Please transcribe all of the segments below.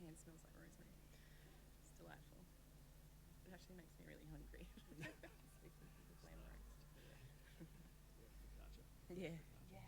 hand smells like rosemary. It's delightful. It actually makes me really hungry. Speaking of the lamb roast. Yeah. Yes. Yeah.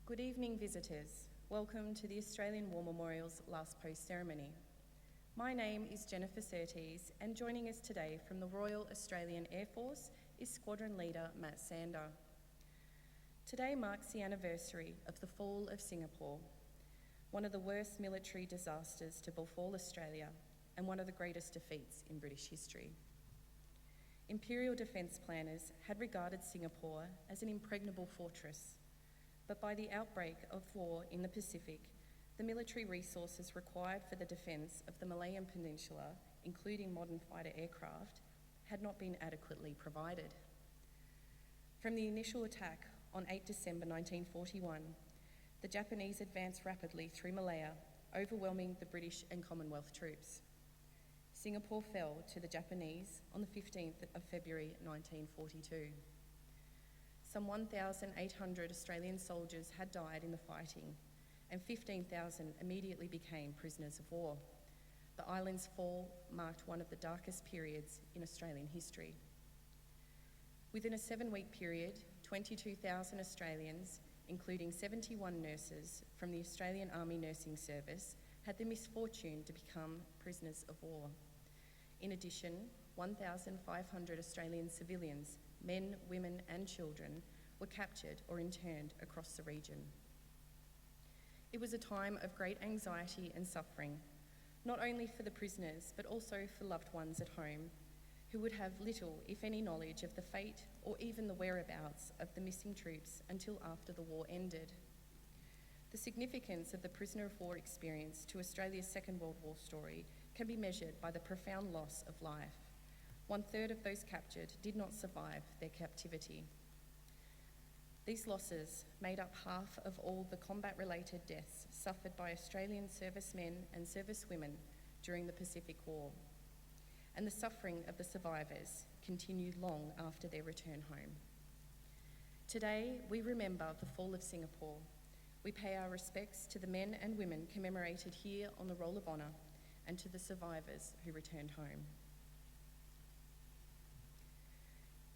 Good evening, visitors. Welcome to the Australian War Memorial's Last Post ceremony. My name is Jennifer Surtees, and joining us today from the Royal Australian Air Force is Squadron Leader Matt Sander. Today marks the anniversary of the fall of Singapore, one of the worst military disasters to befall Australia and one of the greatest defeats in British history. Imperial defence planners had regarded Singapore as an impregnable fortress, but by the outbreak of war in the Pacific, the military resources required for the defence of the Malayan Peninsula, including modern fighter aircraft, had not been adequately provided. From the initial attack on 8 December 1941, the Japanese advanced rapidly through Malaya, overwhelming the British and Commonwealth troops. Singapore fell to the Japanese on the 15th of February 1942. Some 1,800 Australian soldiers had died in the fighting, and 15,000 immediately became prisoners of war. The island's fall marked one of the darkest periods in Australian history. Within a 7-week period, 22,000 Australians, including 71 nurses from the Australian Army Nursing Service, had the misfortune to become prisoners of war. In addition, 1,500 Australian civilians, men, women and children, were captured or interned across the region. It was a time of great anxiety and suffering, not only for the prisoners but also for loved ones at home, who would have little, if any, knowledge of the fate or even the whereabouts of the missing troops until after the war ended. The significance of the prisoner of war experience to Australia's Second World War story can be measured by the profound loss of life. 1/3 of those captured did not survive their captivity. These losses made up half of all the combat-related deaths suffered by Australian servicemen and servicewomen during the Pacific War, and the suffering of the survivors continued long after their return home. Today, we remember the fall of Singapore. We pay our respects to the men and women commemorated here on the Roll of Honour and to the survivors who returned home.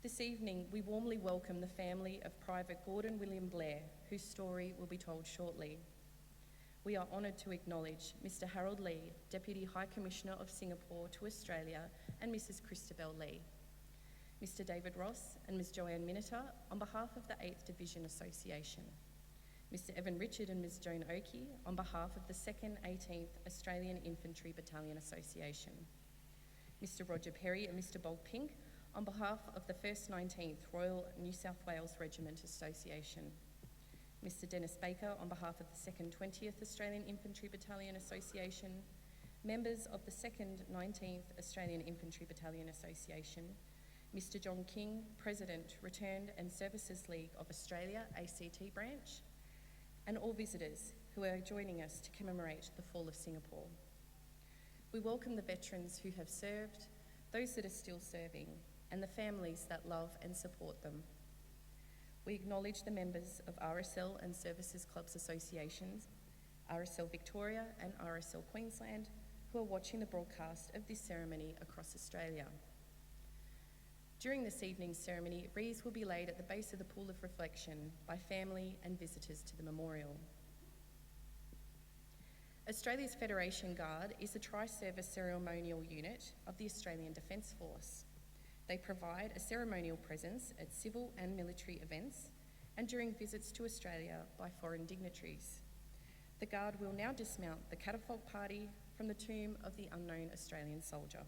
This evening, we warmly welcome the family of Private Gordon William Blair, whose story will be told shortly. We are honoured to acknowledge Mr Harold Lee, Deputy High Commissioner of Singapore to Australia, and Mrs Christabel Lee. Mr David Ross and Ms Joanne Miniter on behalf of the 8th Division Association. Mr Evan Richard and Ms Joan Oakey on behalf of the 2nd 18th Australian Infantry Battalion Association. Mr Roger Perry and Mr Bob Pink on behalf of the 1st 19th Royal New South Wales Regiment Association. Mr Dennis Baker on behalf of the 2nd 20th Australian Infantry Battalion Association, members of the 2nd 19th Australian Infantry Battalion Association, Mr John King, President, Returned and Services League of Australia, ACT branch, and all visitors who are joining us to commemorate the fall of Singapore. We welcome the veterans who have served, those that are still serving, and the families that love and support them. We acknowledge the members of RSL and Services Clubs Associations, RSL Victoria and RSL Queensland, who are watching the broadcast of this ceremony across Australia. During this evening's ceremony, wreaths will be laid at the base of the pool of reflection by family and visitors to the memorial. Australia's Federation Guard is a tri-service ceremonial unit of the Australian Defence Force. They provide a ceremonial presence at civil and military events and during visits to Australia by foreign dignitaries. The Guard will now dismount the catafalque party from the tomb of the unknown Australian soldier.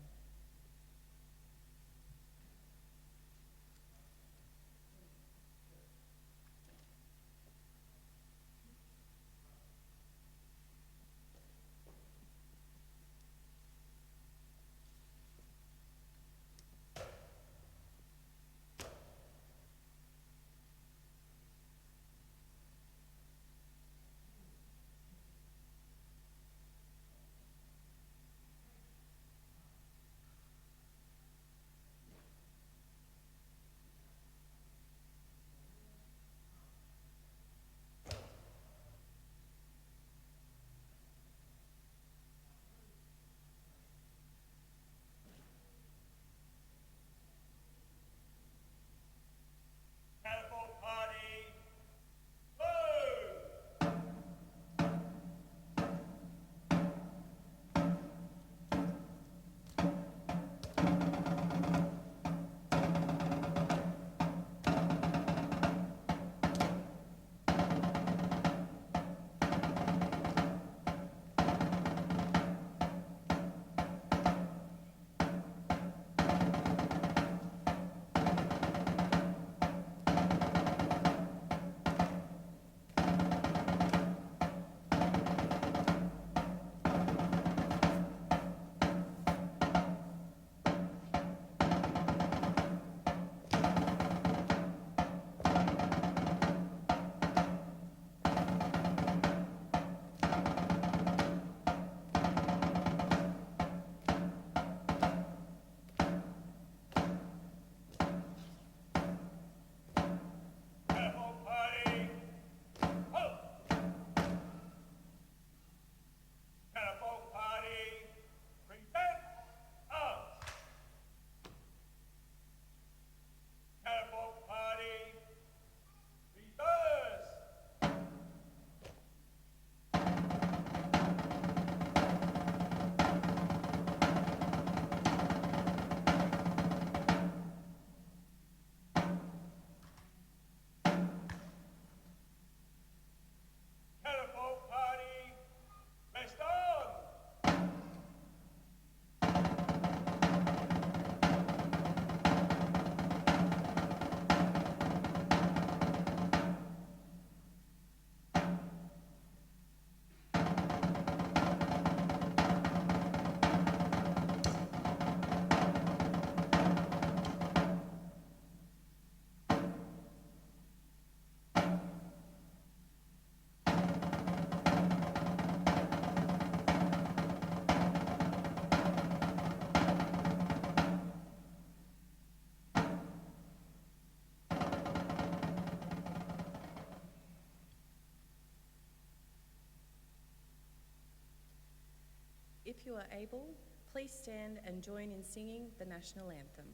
If you are able, please stand and join in singing the national anthem.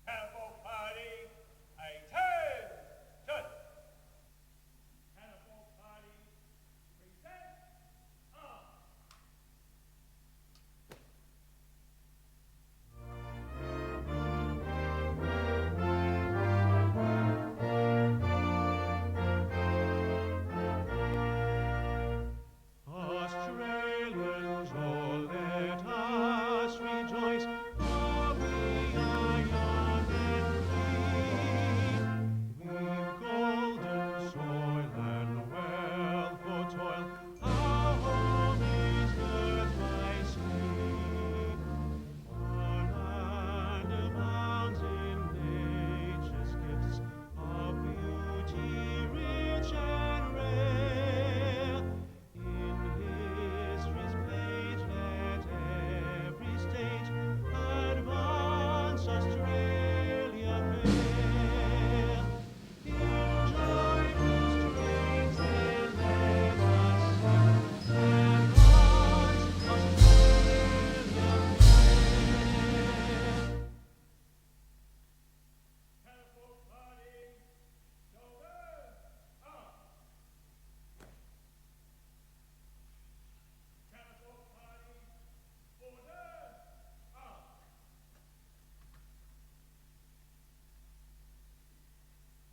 Catapult party, attention! Catapult party, present arms! Australians, oh, let us rejoice, for we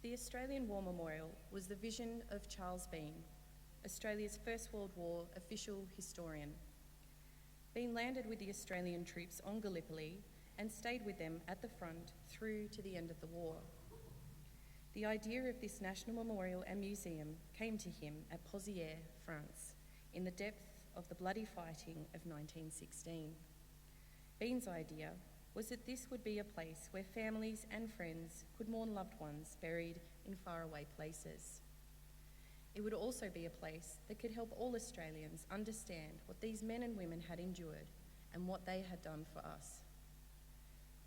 The Australian War Memorial was the vision of Charles Bean, Australia's First World War official historian. Bean landed with the Australian troops on Gallipoli and stayed with them at the front through to the end of the war. The idea of this national memorial and museum came to him at Pozières, France, in the depth of the bloody fighting of 1916. Bean's idea was that this would be a place where families and friends could mourn loved ones buried in faraway places. It would also be a place that could help all Australians understand what these men and women had endured and what they had done for us.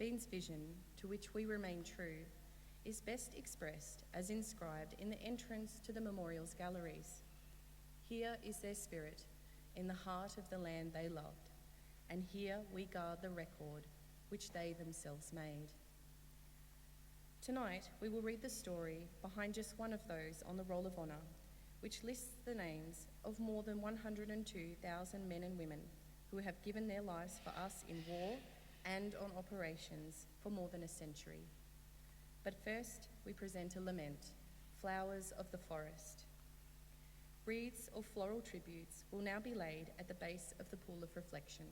Bean's vision, to which we remain true, is best expressed as inscribed in the entrance to the memorial's galleries. Here is their spirit, in the heart of the land they loved, and here we guard the record which they themselves made. Tonight, we will read the story behind just one of those on the Roll of Honour, which lists the names of more than 102,000 men and women who have given their lives for us in war and on operations for more than a century. But first, we present a lament, Flowers of the Forest. Wreaths of floral tributes will now be laid at the base of the pool of reflection.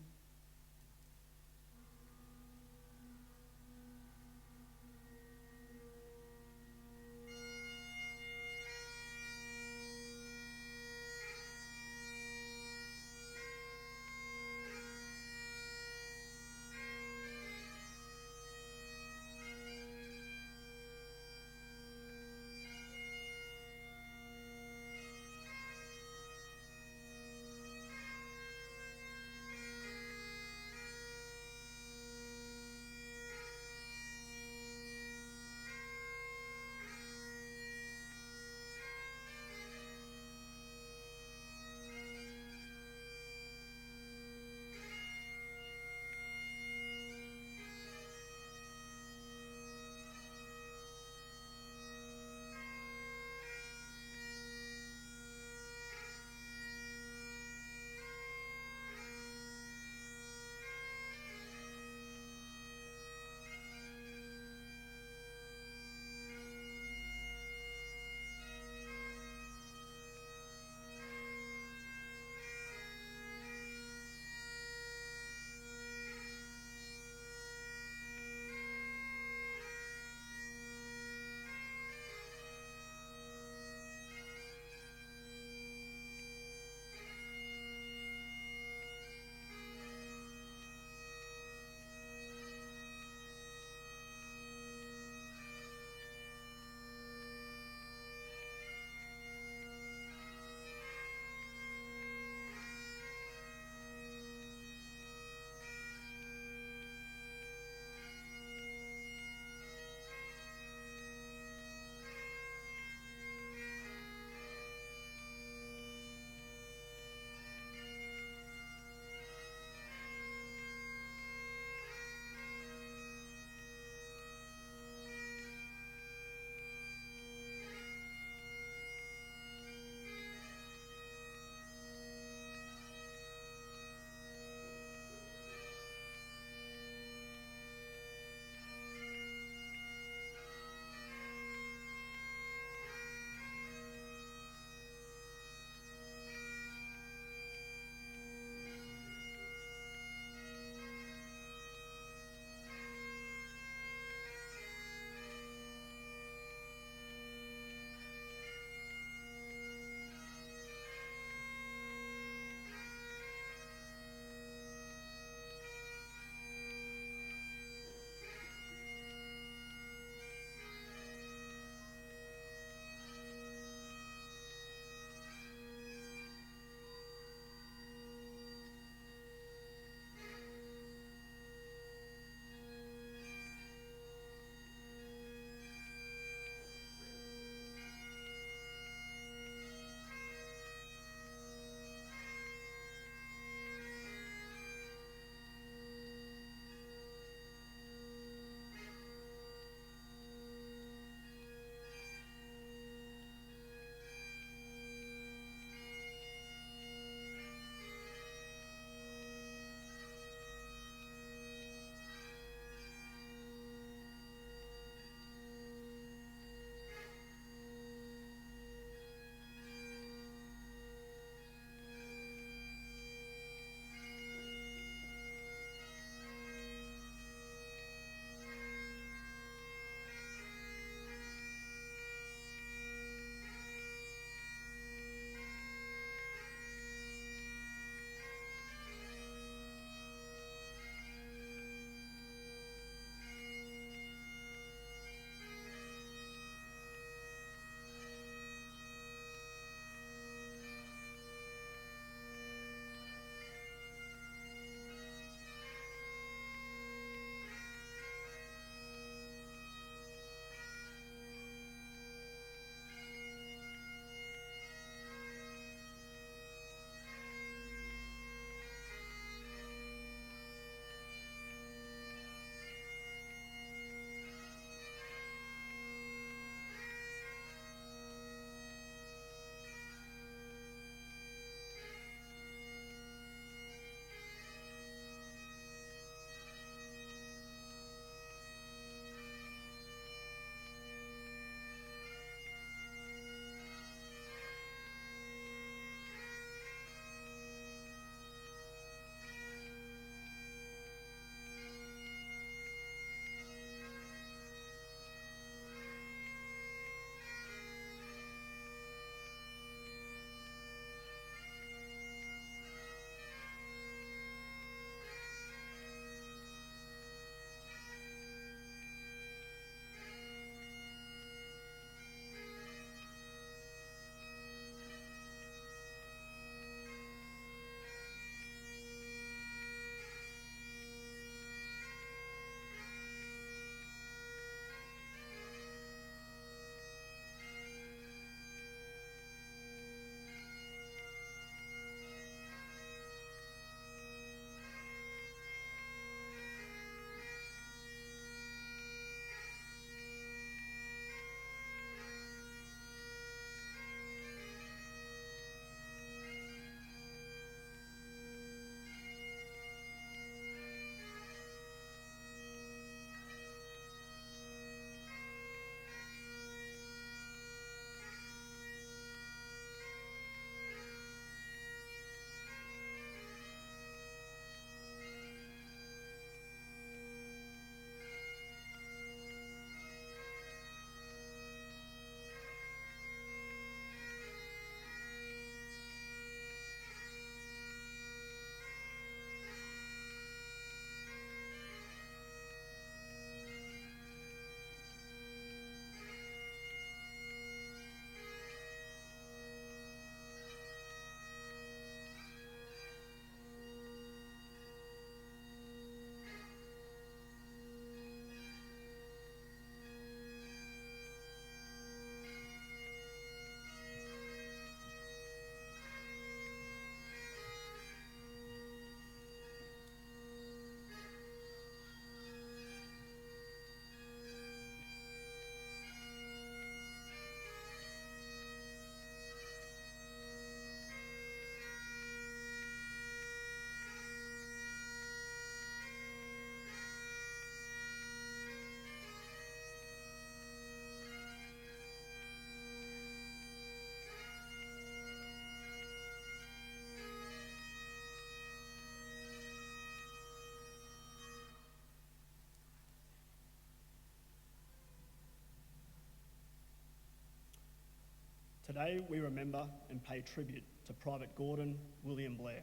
Today we remember and pay tribute to Private Gordon William Blair.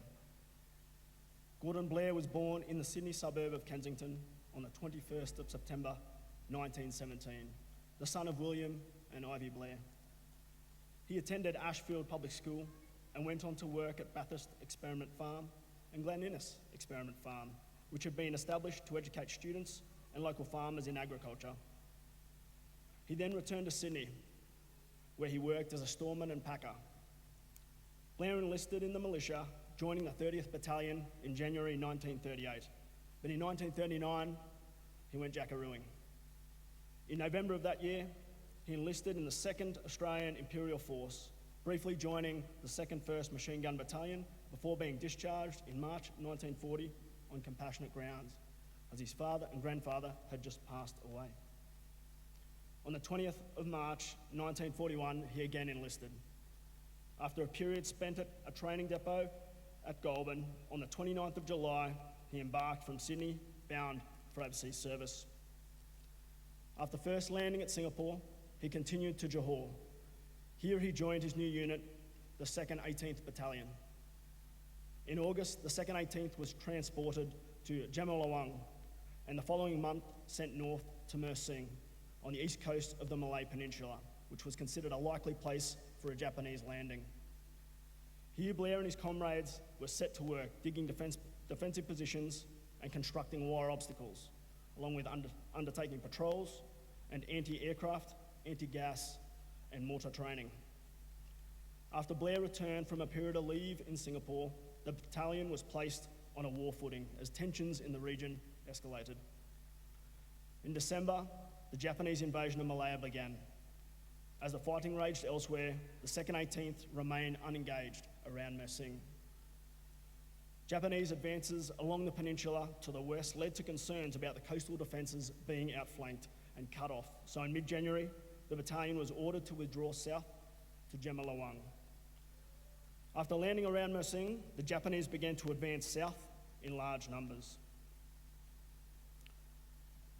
Gordon Blair was born in the Sydney suburb of Kensington on the 21st of September 1917, the son of William and Ivy Blair. He attended Ashfield Public School and went on to work at Bathurst Experiment Farm and Glen Innes Experiment Farm, which had been established to educate students and local farmers in agriculture. He then returned to Sydney, where he worked as a storeman and packer. Blair enlisted in the militia, joining the 30th Battalion in January 1938. But in 1939, he went jackarooing. In November of that year, he enlisted in the 2nd Australian Imperial Force, briefly joining the 2nd 1st Machine Gun Battalion before being discharged in March 1940 on compassionate grounds, as his father and grandfather had just passed away. On the 20th of March 1941, he again enlisted. After a period spent at a training depot at Goulburn, on the 29th of July, he embarked from Sydney, bound for overseas service. After first landing at Singapore, he continued to Johor. Here he joined his new unit, the 2nd 18th Battalion. In August, the 2nd 18th was transported to Jamalawang, and the following month sent north to Mersing, on the east coast of the Malay Peninsula, which was considered a likely place for a Japanese landing. Here, Blair and his comrades were set to work digging defensive positions and constructing wire obstacles, along with undertaking patrols and anti-aircraft, anti-gas, and mortar training. After Blair returned from a period of leave in Singapore, the battalion was placed on a war footing as tensions in the region escalated. In December, the Japanese invasion of Malaya began. As the fighting raged elsewhere, the 2nd 18th remained unengaged around Mersing. Japanese advances along the peninsula to the west led to concerns about the coastal defences being outflanked and cut off. So in mid-January, the battalion was ordered to withdraw south to Jamalawang. After landing around Mersing, the Japanese began to advance south in large numbers.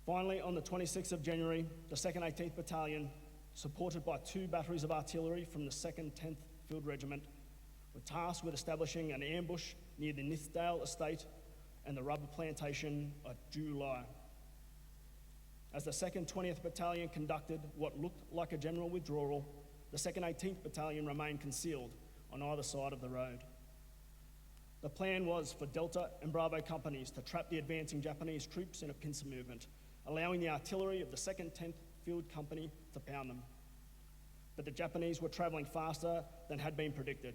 Finally, on the 26th of January, the 2nd 18th Battalion, supported by 2 batteries of artillery from the 2nd 10th Field Regiment, were tasked with establishing an ambush near the Nithdale estate and the rubber plantation at July. As the 2nd 20th Battalion conducted what looked like a general withdrawal, the 2nd 18th Battalion remained concealed on either side of the road. The plan was for Delta and Bravo companies to trap the advancing Japanese troops in a pincer movement, allowing the artillery of the 2nd 10th Field Company to pound them. But the Japanese were travelling faster than had been predicted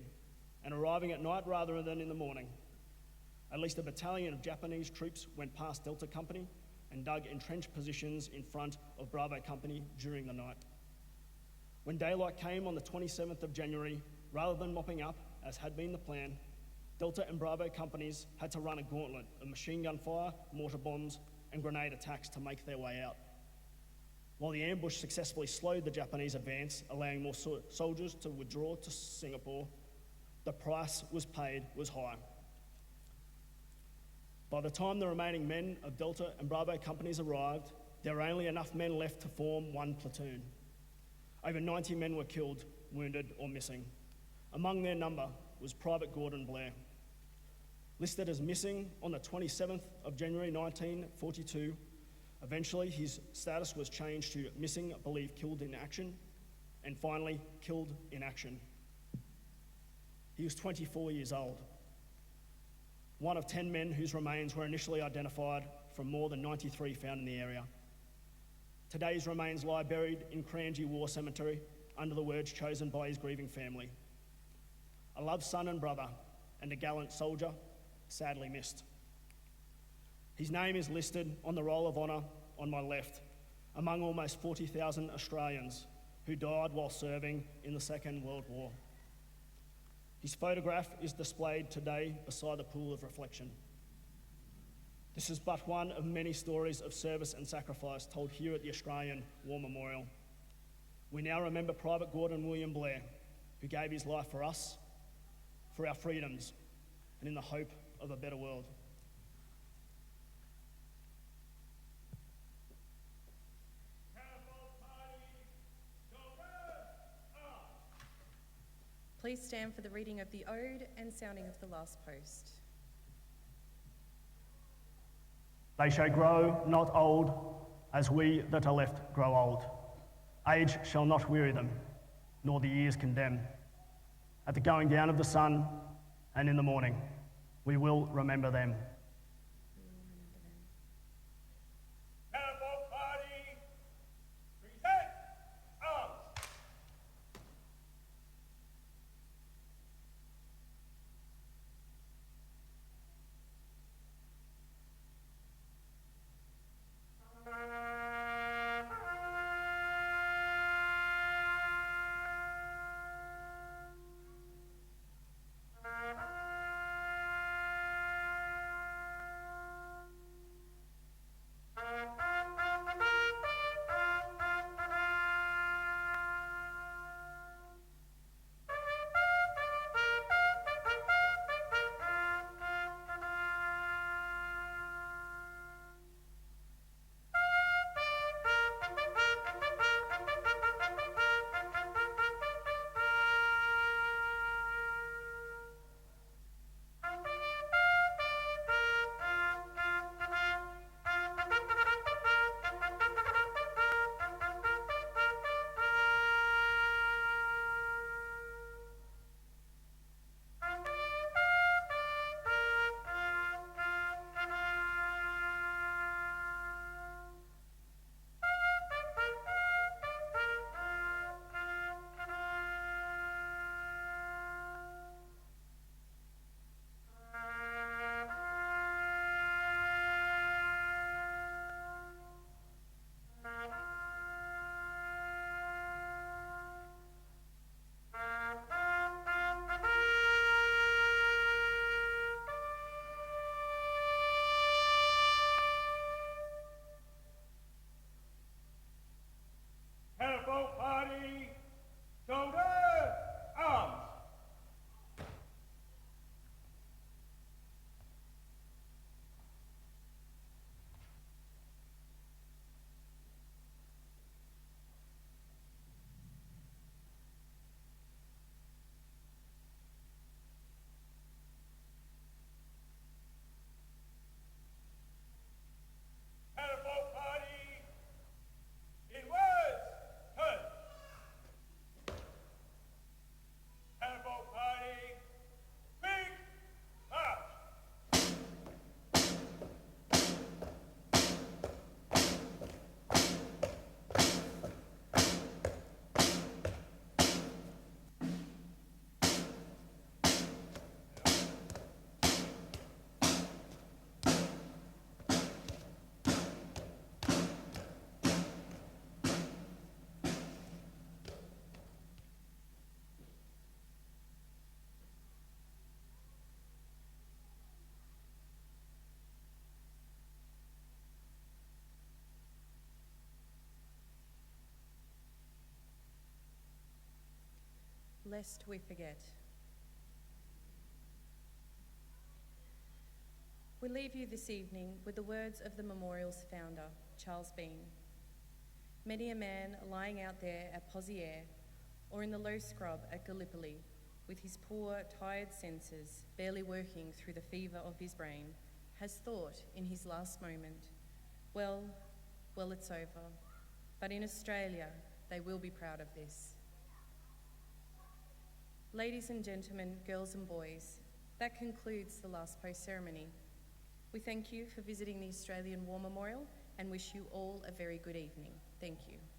and arriving at night rather than in the morning. At least a battalion of Japanese troops went past Delta Company and dug entrenched positions in front of Bravo Company during the night. When daylight came on the 27th of January, rather than mopping up, as had been the plan, Delta and Bravo companies had to run a gauntlet of machine gun fire, mortar bombs, and grenade attacks to make their way out. While the ambush successfully slowed the Japanese advance, allowing more soldiers to withdraw to Singapore, the price was paid was high. By the time the remaining men of Delta and Bravo companies arrived, there were only enough men left to form one platoon. Over 90 men were killed, wounded, or missing. Among their number was Private Gordon Blair. Listed as missing on the 27th of January 1942, eventually his status was changed to missing, believed killed in action, and finally killed in action. He was 24 years old, one of 10 men whose remains were initially identified from more than 93 found in the area. Today his remains lie buried in Cranji War Cemetery under the words chosen by his grieving family. A loved son and brother and a gallant soldier, sadly missed. His name is listed on the Roll of Honour on my left, among almost 40,000 Australians who died while serving in the Second World War. His photograph is displayed today beside the pool of reflection. This is but one of many stories of service and sacrifice told here at the Australian War Memorial. We now remember Private Gordon William Blair, who gave his life for us, for our freedoms, and in the hope of a better world. Please stand for the reading of the ode and sounding of the last post. They shall grow not old, as we that are left grow old. Age shall not weary them, nor the years condemn. At the going down of the sun and in the morning, we will remember them. Catapult party, present arms. Catapult party, shoulder, arms. Catapult party, in words, turn. Catapult party, big march. Lest we forget. We leave you this evening with the words of the memorial's founder, Charles Bean. Many a man lying out there at Poziere or in the low scrub at Gallipoli, with his poor, tired senses barely working through the fever of his brain, has thought in his last moment, well, it's over. But in Australia, they will be proud of this. Ladies and gentlemen, girls and boys, that concludes the last post ceremony. We thank you for visiting the Australian War Memorial and wish you all a very good evening. Thank you.